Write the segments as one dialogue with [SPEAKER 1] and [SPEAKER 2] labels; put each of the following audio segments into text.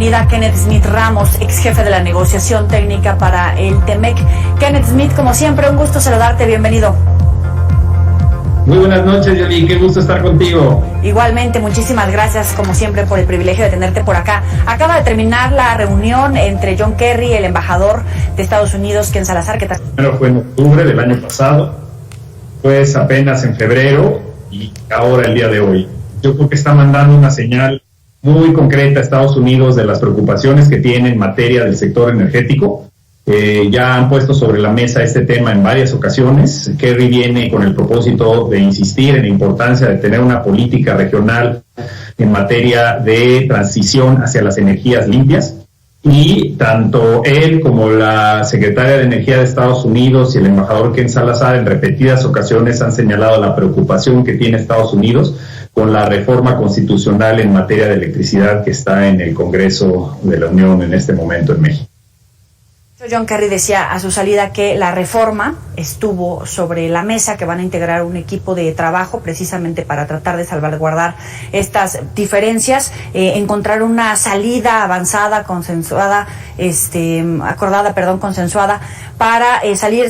[SPEAKER 1] bienvenida a Kenneth Smith Ramos, ex jefe de la negociación técnica para el TEMEC. Kenneth Smith, como siempre, un gusto saludarte, bienvenido.
[SPEAKER 2] Muy buenas noches, Yoli, qué gusto estar contigo.
[SPEAKER 1] Igualmente, muchísimas gracias, como siempre, por el privilegio de tenerte por acá. Acaba de terminar la reunión entre John Kerry, el embajador de Estados Unidos, Ken Salazar. ¿Qué tal?
[SPEAKER 2] Primero fue en octubre del año pasado, pues apenas en febrero y ahora el día de hoy. Yo creo que está mandando una señal muy concreta a Estados Unidos de las preocupaciones que tiene en materia del sector energético. Ya han puesto sobre la mesa este tema en varias ocasiones. Kerry viene con el propósito de insistir en la importancia de tener una política regional en materia de transición hacia las energías limpias. Y tanto él como la secretaria de Energía de Estados Unidos y el embajador Ken Salazar en repetidas ocasiones han señalado la preocupación que tiene Estados Unidos con la reforma constitucional en materia de electricidad que está en el Congreso de la Unión en este momento en México.
[SPEAKER 1] John Kerry decía a su salida que la reforma estuvo sobre la mesa, que van a integrar un equipo de trabajo precisamente para tratar de salvaguardar estas diferencias, encontrar una salida avanzada, consensuada, consensuada para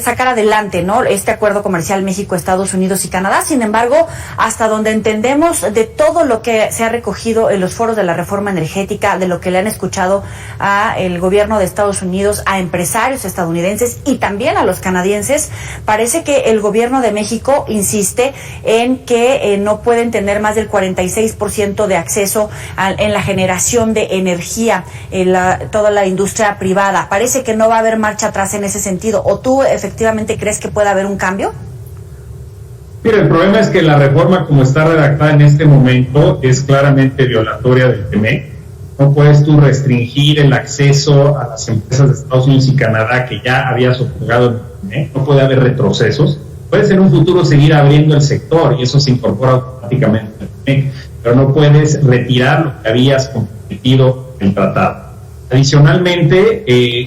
[SPEAKER 1] sacar adelante, ¿no?, este acuerdo comercial México, Estados Unidos y Canadá. Sin embargo, hasta donde entendemos de todo lo que se ha recogido en los foros de la reforma energética, de lo que le han escuchado a el gobierno de Estados Unidos, a empresarios estadounidenses y también a los canadienses, parece que el gobierno de México insiste en que no pueden tener más del 46% de acceso en la generación de energía en toda la industria privada. Parece que no va a haber marcha atrás en ese sentido. ¿O tú efectivamente crees que puede haber un cambio?
[SPEAKER 2] Mira, el problema es que la reforma como está redactada en este momento es claramente violatoria del TEMEC. No puedes tú restringir el acceso a las empresas de Estados Unidos y Canadá que ya habías otorgado el TEMEC. No puede haber retrocesos. Puedes en un futuro seguir abriendo el sector y eso se incorpora automáticamente al TEMEC, pero no puedes retirar lo que habías comprometido en el tratado. Adicionalmente,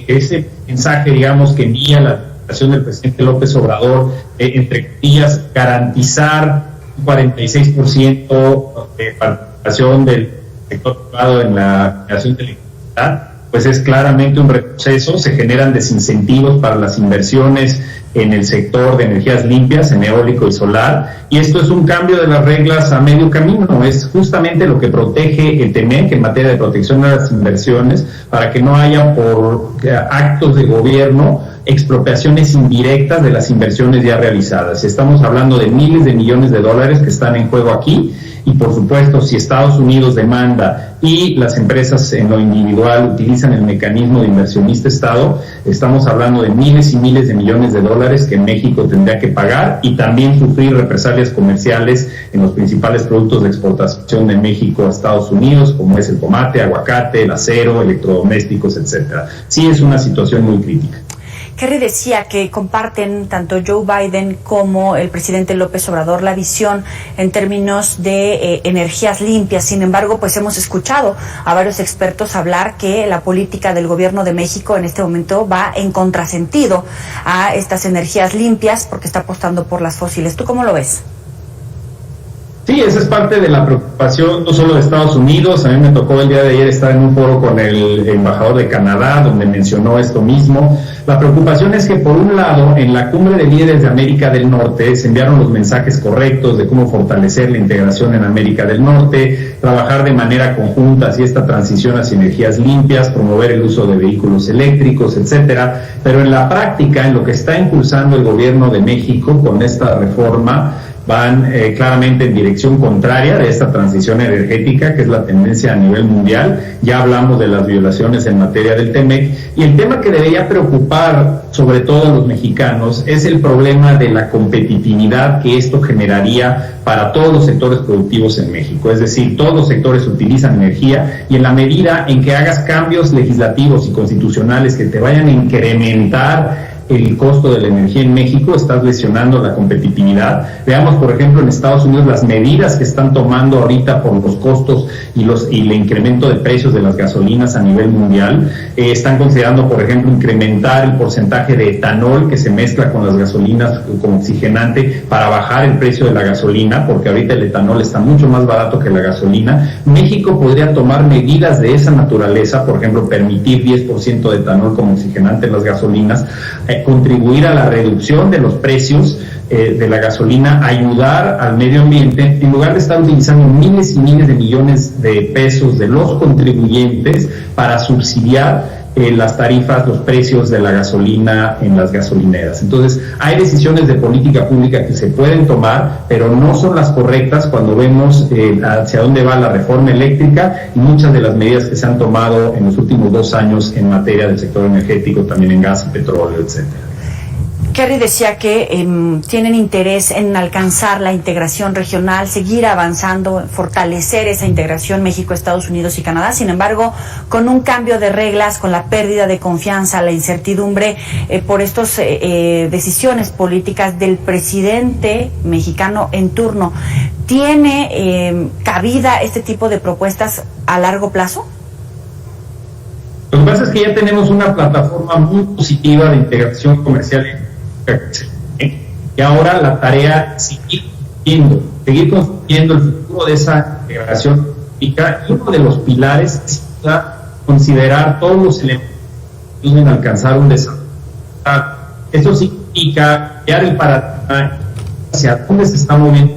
[SPEAKER 2] ese mensaje, digamos, que envía la administración del presidente López Obrador, entre comillas, garantizar un 46% de participación del sector privado en la creación de electricidad, pues es claramente un retroceso. Se generan desincentivos para las inversiones en el sector de energías limpias, en eólico y solar, y esto es un cambio de las reglas a medio camino. Es justamente lo que protege el TEMEC en materia de protección de las inversiones, para que no haya por actos de gobierno expropiaciones indirectas de las inversiones ya realizadas. Estamos hablando de miles de millones de dólares que están en juego aquí, y por supuesto, si Estados Unidos demanda y las empresas en lo individual utilizan el mecanismo de inversionista-Estado, estamos hablando de miles y miles de millones de dólares que México tendría que pagar y también sufrir represalias comerciales en los principales productos de exportación de México a Estados Unidos, como es el tomate, aguacate, el acero, electrodomésticos, etcétera. Sí, es una situación muy crítica.
[SPEAKER 1] Kerry decía que comparten tanto Joe Biden como el presidente López Obrador la visión en términos de energías limpias. Sin embargo, pues hemos escuchado a varios expertos hablar que la política del gobierno de México en este momento va en contrasentido a estas energías limpias porque está apostando por las fósiles. ¿Tú cómo lo ves?
[SPEAKER 2] Sí, esa es parte de la preocupación no solo de Estados Unidos. A mí me tocó el día de ayer estar en un foro con el embajador de Canadá, donde mencionó esto mismo. La preocupación es que, por un lado, en la cumbre de líderes de América del Norte se enviaron los mensajes correctos de cómo fortalecer la integración en América del Norte, trabajar de manera conjunta hacia esta transición hacia energías limpias, promover el uso de vehículos eléctricos, etcétera. Pero en la práctica, en lo que está impulsando el gobierno de México con esta reforma, van claramente en dirección contraria de esta transición energética, que es la tendencia a nivel mundial. Ya hablamos de las violaciones en materia del TEMEC, y el tema que debería preocupar sobre todo a los mexicanos es el problema de la competitividad que esto generaría para todos los sectores productivos en México. Es decir, todos los sectores utilizan energía, y en la medida en que hagas cambios legislativos y constitucionales que te vayan a incrementar el costo de la energía en México, estás lesionando la competitividad. Veamos, por ejemplo, en Estados Unidos las medidas que están tomando ahorita por los costos y el incremento de precios de las gasolinas a nivel mundial. Están considerando, por ejemplo, incrementar el porcentaje de etanol que se mezcla con las gasolinas como oxigenante para bajar el precio de la gasolina, porque ahorita el etanol está mucho más barato que la gasolina. México podría tomar medidas de esa naturaleza, por ejemplo, permitir 10% de etanol como oxigenante en las gasolinas, contribuir a la reducción de los precios de la gasolina, ayudar al medio ambiente, en lugar de estar utilizando miles y miles de millones de pesos de los contribuyentes para subsidiar las tarifas, los precios de la gasolina en las gasolineras. Entonces, hay decisiones de política pública que se pueden tomar, pero no son las correctas cuando vemos hacia dónde va la reforma eléctrica y muchas de las medidas que se han tomado en los últimos 2 años en materia del sector energético, también en gas y petróleo, etcétera.
[SPEAKER 1] Kerry decía que tienen interés en alcanzar la integración regional, seguir avanzando, fortalecer esa integración México, Estados Unidos y Canadá. Sin embargo, con un cambio de reglas, con la pérdida de confianza, la incertidumbre por estas decisiones políticas del presidente mexicano en turno, ¿tiene cabida este tipo de propuestas a largo plazo?
[SPEAKER 2] Lo que pasa es que ya tenemos una plataforma muy positiva de integración comercial y ahora la tarea es seguir construyendo el futuro de esa integración política, y uno de los pilares es considerar todos los elementos que pueden alcanzar un desarrollo. Eso significa crear el paradigma hacia dónde se está moviendo,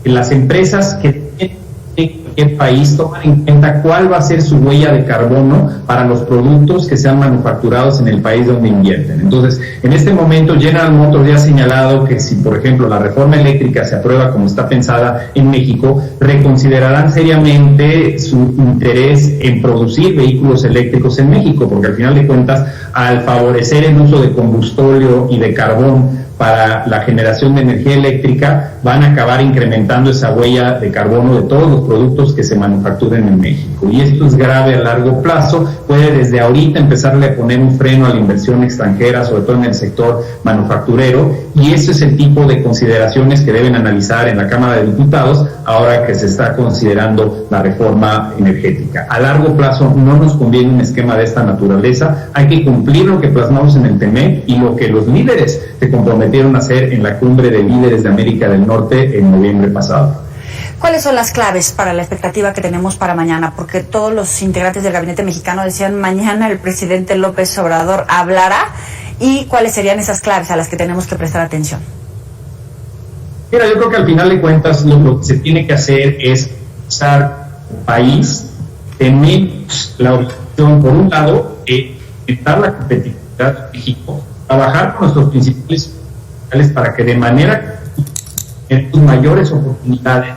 [SPEAKER 2] que las empresas que tienen cualquier país toman en cuenta cuál va a ser su huella de carbono para los productos que sean manufacturados en el país donde invierten. Entonces, en este momento General Motors ya ha señalado que si, por ejemplo, la reforma eléctrica se aprueba como está pensada en México, reconsiderarán seriamente su interés en producir vehículos eléctricos en México, porque al final de cuentas, al favorecer el uso de combustóleo y de carbón para la generación de energía eléctrica, van a acabar incrementando esa huella de carbono de todos los productos que se manufacturen en México. Y esto es grave a largo plazo, puede desde ahorita empezarle a poner un freno a la inversión extranjera, sobre todo en el sector manufacturero, y ese es el tipo de consideraciones que deben analizar en la Cámara de Diputados ahora que se está considerando la reforma energética. A largo plazo no nos conviene un esquema de esta naturaleza, hay que cumplir lo que plasmamos en el TEMEC y lo que los líderes se comprometieron a hacer en la Cumbre de Líderes de América del Norte en noviembre pasado.
[SPEAKER 1] ¿Cuáles son las claves para la expectativa que tenemos para mañana? Porque todos los integrantes del gabinete mexicano decían mañana el presidente López Obrador hablará, y cuáles serían esas claves a las que tenemos que prestar atención.
[SPEAKER 2] Mira, yo creo que al final de cuentas lo que se tiene que hacer es usar el país, tener la opción, por un lado, aumentar la competitividad de México, trabajar con nuestros principales para que de manera tenemos mayores oportunidades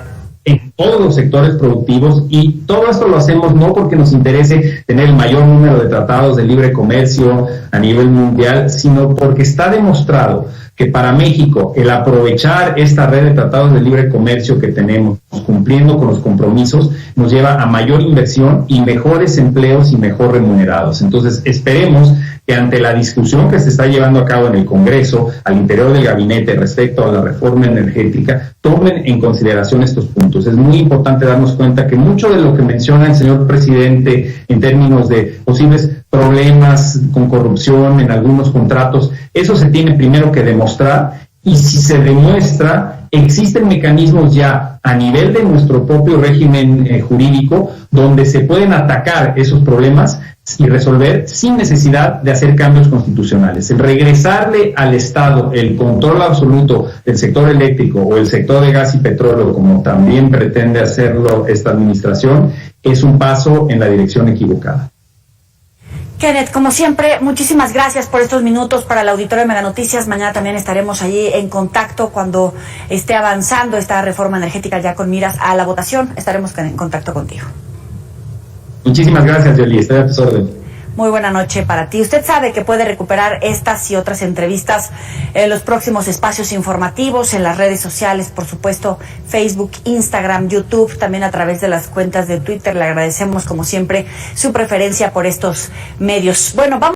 [SPEAKER 2] en todos los sectores productivos, y todo esto lo hacemos no porque nos interese tener el mayor número de tratados de libre comercio a nivel mundial, sino porque está demostrado que para México el aprovechar esta red de tratados de libre comercio que tenemos, cumpliendo con los compromisos, nos lleva a mayor inversión y mejores empleos y mejor remunerados. Entonces, esperemos que ante la discusión que se está llevando a cabo en el Congreso, al interior del gabinete respecto a la reforma energética, tomen en consideración estos puntos. Es muy importante darnos cuenta que mucho de lo que menciona el señor presidente en términos de posibles problemas con corrupción en algunos contratos, eso se tiene primero que demostrar, y si se demuestra, existen mecanismos ya a nivel de nuestro propio régimen jurídico donde se pueden atacar esos problemas y resolver sin necesidad de hacer cambios constitucionales. El regresarle al Estado el control absoluto del sector eléctrico o el sector de gas y petróleo, como también pretende hacerlo esta administración, es un paso en la dirección equivocada.
[SPEAKER 1] Kenneth, como siempre, muchísimas gracias por estos minutos para el auditorio de Mega Noticias. Mañana también estaremos allí en contacto cuando esté avanzando esta reforma energética ya con miras a la votación. Estaremos en contacto contigo.
[SPEAKER 2] Muchísimas gracias, Yoli. Estoy a tus órdenes.
[SPEAKER 1] Muy buena noche para ti. Usted sabe que puede recuperar estas y otras entrevistas en los próximos espacios informativos, en las redes sociales, por supuesto, Facebook, Instagram, YouTube, también a través de las cuentas de Twitter. Le agradecemos, como siempre, su preferencia por estos medios. Bueno, vamos.